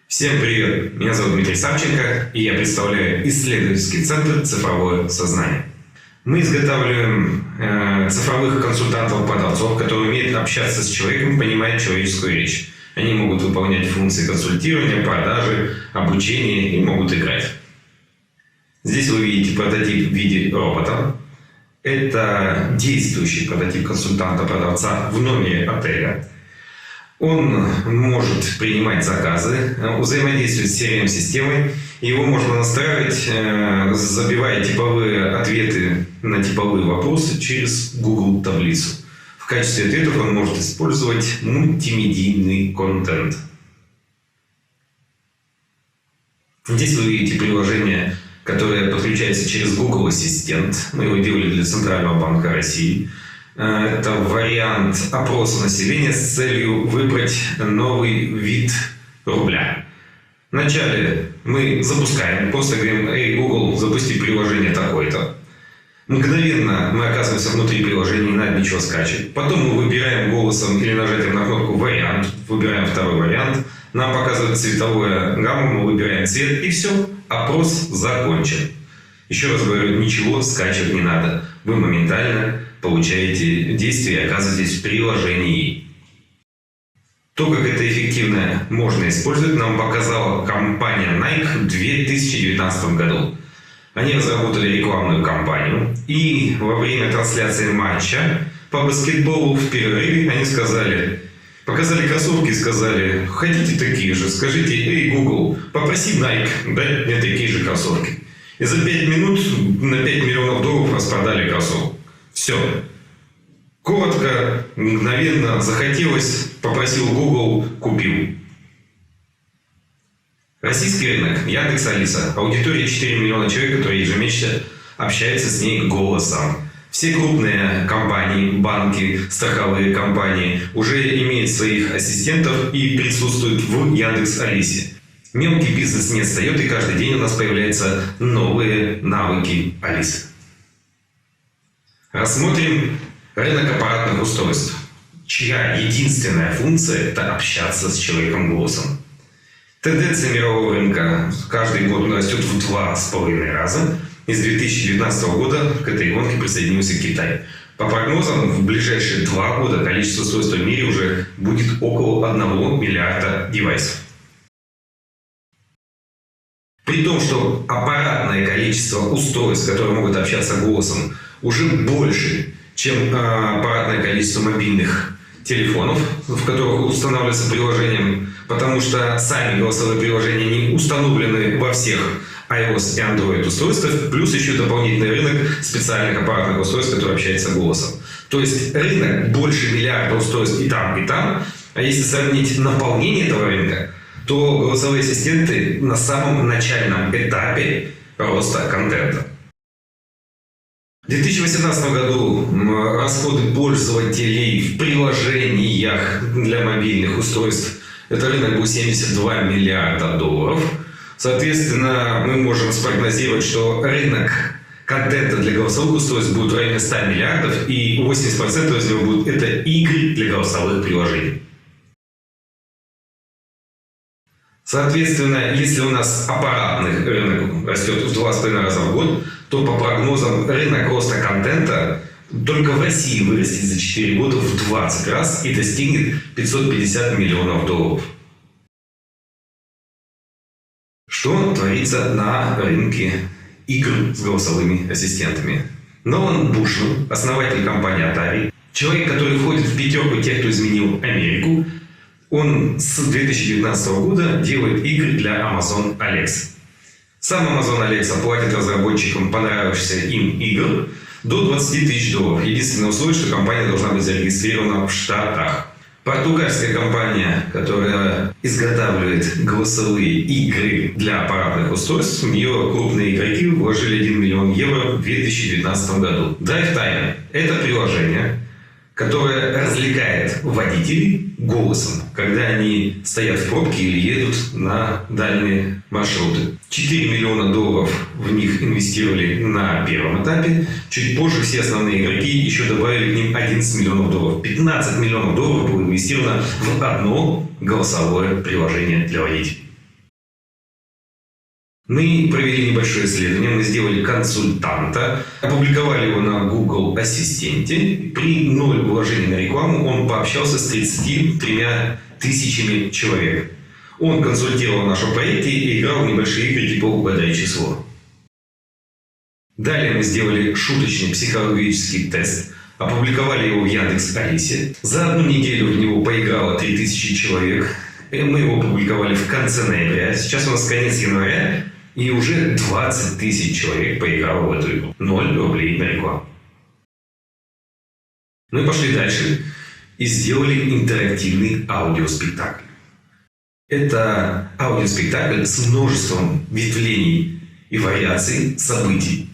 Всем привет! Меня зовут Дмитрий Савченко, и я представляю исследовательский центр «Цифровое сознание». Мы изготавливаем цифровых консультантов-продавцов, которые умеют общаться с человеком, понимать человеческую речь. Они могут выполнять функции консультирования, продажи, обучения и могут играть. Здесь вы видите прототип в виде робота. Это действующий прототип консультанта-продавца в номере отеля. Он может принимать заказы, взаимодействовать с CRM-системой. Его можно настраивать, забивая типовые ответы на типовые вопросы через Google таблицу. В качестве ответов он может использовать мультимедийный контент. Здесь вы видите приложение, которое подключается через Google Ассистент. Мы его делали для Центрального банка России. Это вариант опроса населения с целью выбрать новый вид рубля. Вначале мы запускаем, просто говорим: «Эй, Google, запусти приложение такое-то». Мгновенно мы оказываемся внутри приложения, не надо ничего скачивать. Потом мы выбираем голосом или нажатием на кнопку «Вариант», выбираем второй вариант. Нам показывает цветовую гамму, мы выбираем цвет, и все, опрос закончен. Еще раз говорю, ничего скачивать не надо. Вы моментально получаете действие и оказываетесь в приложении. То, как это эффективно можно использовать, нам показала компания Nike в 2019 году. Они разработали рекламную кампанию, и во время трансляции матча по баскетболу в перерыве они показали кроссовки и сказали: хотите такие же? Скажите: эй, Google, попроси Nike дать мне такие же кроссовки. И за 5 минут на 5 миллионов долларов распродали кроссовок. Все. Коротко, мгновенно захотелось, попросил Google, купил. Российский рынок. Яндекс.Алиса. Аудитория 4 миллиона человек, которые ежемесячно общаются с ней голосом. Все крупные компании, банки, страховые компании уже имеют своих ассистентов и присутствуют в Яндекс.Алисе. Мелкий бизнес не отстает, и каждый день у нас появляются новые навыки Алисы. Рассмотрим рынок аппаратных устройств, чья единственная функция – это общаться с человеком голосом. Тенденция мирового рынка каждый год растет в 2,5 раза. И с 2019 года к этой гонке присоединился Китай. По прогнозам, в ближайшие 2 года количество устройств в мире уже будет около 1 миллиарда девайсов. При том, что аппаратное количество устройств, которые могут общаться голосом, уже больше, чем аппаратное количество мобильных телефонов, в которых устанавливается приложением, потому что сами голосовые приложения не установлены во всех iOS и Android устройствах, плюс еще дополнительный рынок специальных аппаратных устройств, которые общаются голосом. То есть рынок больше миллиарда устройств и там, и там. А если сравнить наполнение этого рынка, то голосовые ассистенты на самом начальном этапе роста контента. В 2018 году расходы пользователей в приложениях для мобильных устройств, это рынок был 72 миллиарда долларов. Соответственно, мы можем спрогнозировать, что рынок контента для голосовых устройств будет в районе 100 миллиардов, и 80% из него будут это игры для голосовых приложений. Соответственно, если у нас аппаратный рынок растет в 2,5 раза в год, то по прогнозам рынок роста контента только в России вырастет за 4 года в 20 раз и достигнет 550 миллионов долларов. Что творится на рынке игр с голосовыми ассистентами? Нолан Бушнелл, основатель компании Atari, человек, который входит в пятерку тех, кто изменил Америку, он с 2019 года делает игры для Amazon Alexa. Сам Amazon Alexa платит разработчикам понравившихся им игр до 20 тысяч долларов. Единственное условие, что компания должна быть зарегистрирована в Штатах. Португальская компания, которая изготавливает голосовые игры для аппаратных устройств, в нее крупные игроки вложили 1 миллион евро в 2019 году. DriveTime – это приложение, которое развлекает водителей голосом, когда они стоят в пробке или едут на дальние маршруты. 4 миллиона долларов в них инвестировали на первом этапе. Чуть позже все основные игроки еще добавили к ним 11 миллионов долларов. 15 миллионов долларов было инвестировано в одно голосовое приложение для водителей. Мы провели небольшое исследование, мы сделали консультанта, опубликовали его на Google Ассистенте. При 0 вложений на рекламу он пообщался с 33 тысячами человек. Он консультировал в нашем проекте и играл в небольшие игры типа «Угадай число». Далее мы сделали шуточный психологический тест, опубликовали его в Яндекс.Алисе. За одну неделю в него поиграло 3000 человек. Мы его опубликовали в конце ноября. Сейчас у нас конец января, и уже 20 тысяч человек поиграло в эту игру. 0 рублей на рекламу. Мы пошли дальше и сделали интерактивный аудиоспектакль. Это аудиоспектакль с множеством ветвлений и вариаций событий.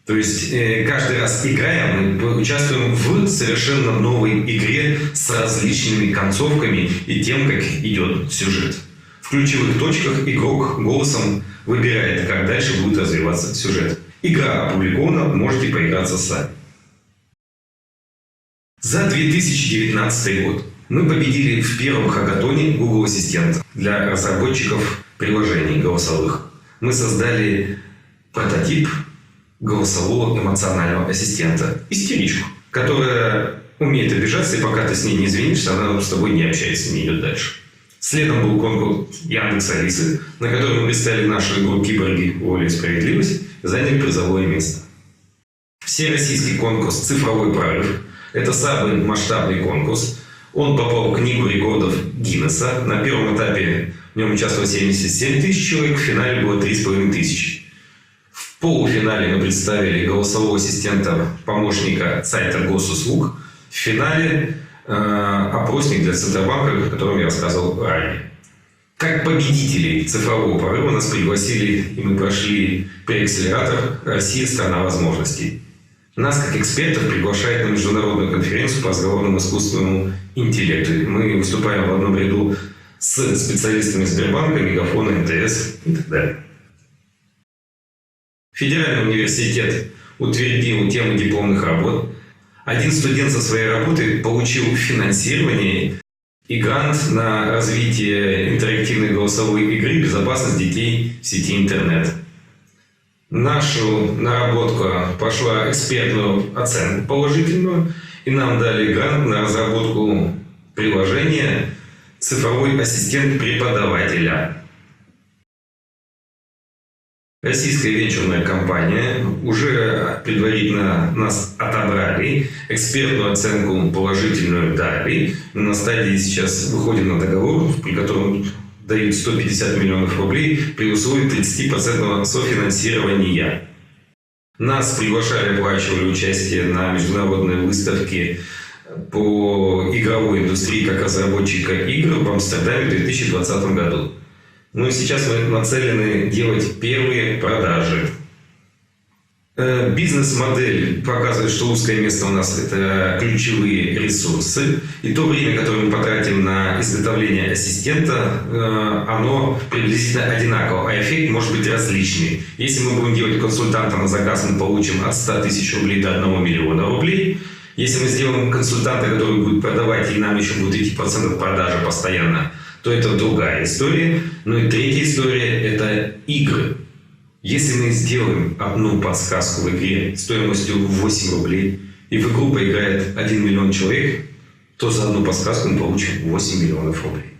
То есть каждый раз играя, мы участвуем в совершенно новой игре с различными концовками и тем, как идет сюжет. В ключевых точках игрок голосом выбирает, как дальше будет развиваться сюжет. Игра опубликована, можете поиграться сами. За 2019 год мы победили в первом хакатоне Google Ассистента для разработчиков приложений голосовых. Мы создали прототип голосового эмоционального ассистента, истеричку, которая умеет обижаться, и пока ты с ней не извинишься, она с тобой не общается, не идет дальше. Следом был конкурс Яндекс.Алисы, на котором мы представили нашу игру «Киборги. Воля и справедливость» и заняли призовое место. Всероссийский конкурс «Цифровой прорыв» – это самый масштабный конкурс. Он попал в книгу рекордов Гиннесса. На первом этапе в нем участвовало 77 тысяч человек, в финале было 3500. В полуфинале мы представили голосового ассистента, помощника сайта госуслуг. В финале опросник для Центробанка, о котором я рассказывал ранее. Как победителей цифрового прорыва нас пригласили, и мы прошли преакселератор «Россия – страна возможностей». Нас, как экспертов, приглашают на международную конференцию по разговорному искусственному интеллекту. Мы выступаем в одном ряду с специалистами Сбербанка, Мегафона, МТС и так далее. Федеральный университет утвердил темы дипломных работ. Один студент со своей работы получил финансирование и грант на развитие интерактивной голосовой игры «Безопасность детей в сети интернет». Нашу наработку пошла экспертную оценку положительную, и нам дали грант на разработку приложения «Цифровой ассистент преподавателя». Российская венчурная компания уже предварительно нас отобрали, экспертную оценку положительную дали. На стадии сейчас выходим на договор, при котором дают 150 миллионов рублей при условии 30% софинансирования. Нас приглашали, оплачивали участие на международной выставке по игровой индустрии как разработчика игр в Амстердаме в 2020 году. Ну и сейчас мы нацелены делать первые продажи. Бизнес-модель показывает, что узкое место у нас – это ключевые ресурсы. И то время, которое мы потратим на изготовление ассистента, оно приблизительно одинаково, а эффект может быть различный. Если мы будем делать консультанта на заказ, мы получим от 100 тысяч рублей до 1 миллиона рублей. Если мы сделаем консультанта, который будет продавать, и нам еще будет идти процентов продажи постоянно, то это другая история. Ну и третья история – это игры. Если мы сделаем одну подсказку в игре стоимостью 8 рублей, и в игру поиграет 1 миллион человек, то за одну подсказку мы получим 8 миллионов рублей.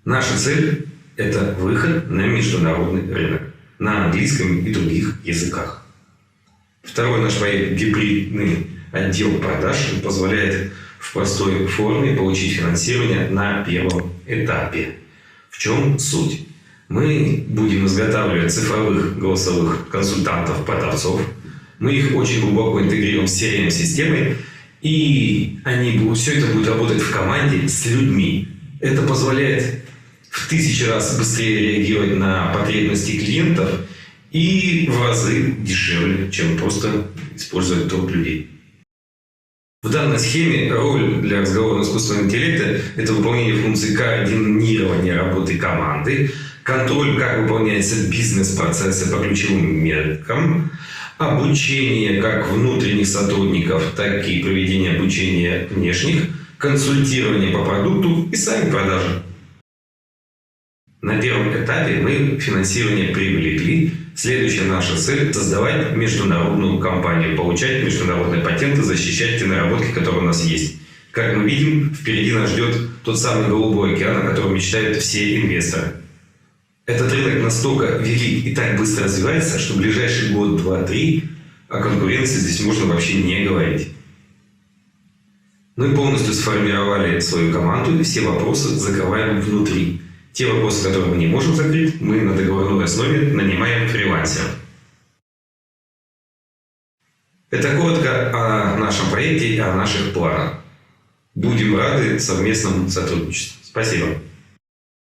Наша цель – это выход на международный рынок на английском и других языках. Второй наш проект – гибридный отдел продаж, позволяет в простой форме получить финансирование на первом этапе. В чем суть? Мы будем изготавливать цифровых голосовых консультантов-продавцов. Мы их очень глубоко интегрируем с CRM-системой, и все это будет работать в команде с людьми. Это позволяет в 1000 раз быстрее реагировать на потребности клиентов и в разы дешевле, чем просто использовать труд людей. В данной схеме роль для разговорного искусственного интеллекта – это выполнение функций координирования работы команды, контроль, как выполняются бизнес-процессы по ключевым метрикам, обучение как внутренних сотрудников, так и проведение обучения внешних, консультирование по продукту и сами продажи. На первом этапе мы финансирование привлекли. Следующая наша цель – создавать международную компанию, получать международные патенты, защищать те наработки, которые у нас есть. Как мы видим, впереди нас ждет тот самый голубой океан, о котором мечтают все инвесторы. Этот рынок настолько велик и так быстро развивается, что в ближайший год, 2, 3 о конкуренции здесь можно вообще не говорить. Мы полностью сформировали свою команду и все вопросы закрываем внутри. Те вопросы, которые мы не можем закрыть, мы на договорной основе нанимаем фрилансеров. Это коротко о нашем проекте и о наших планах. Будем рады совместному сотрудничеству. Спасибо.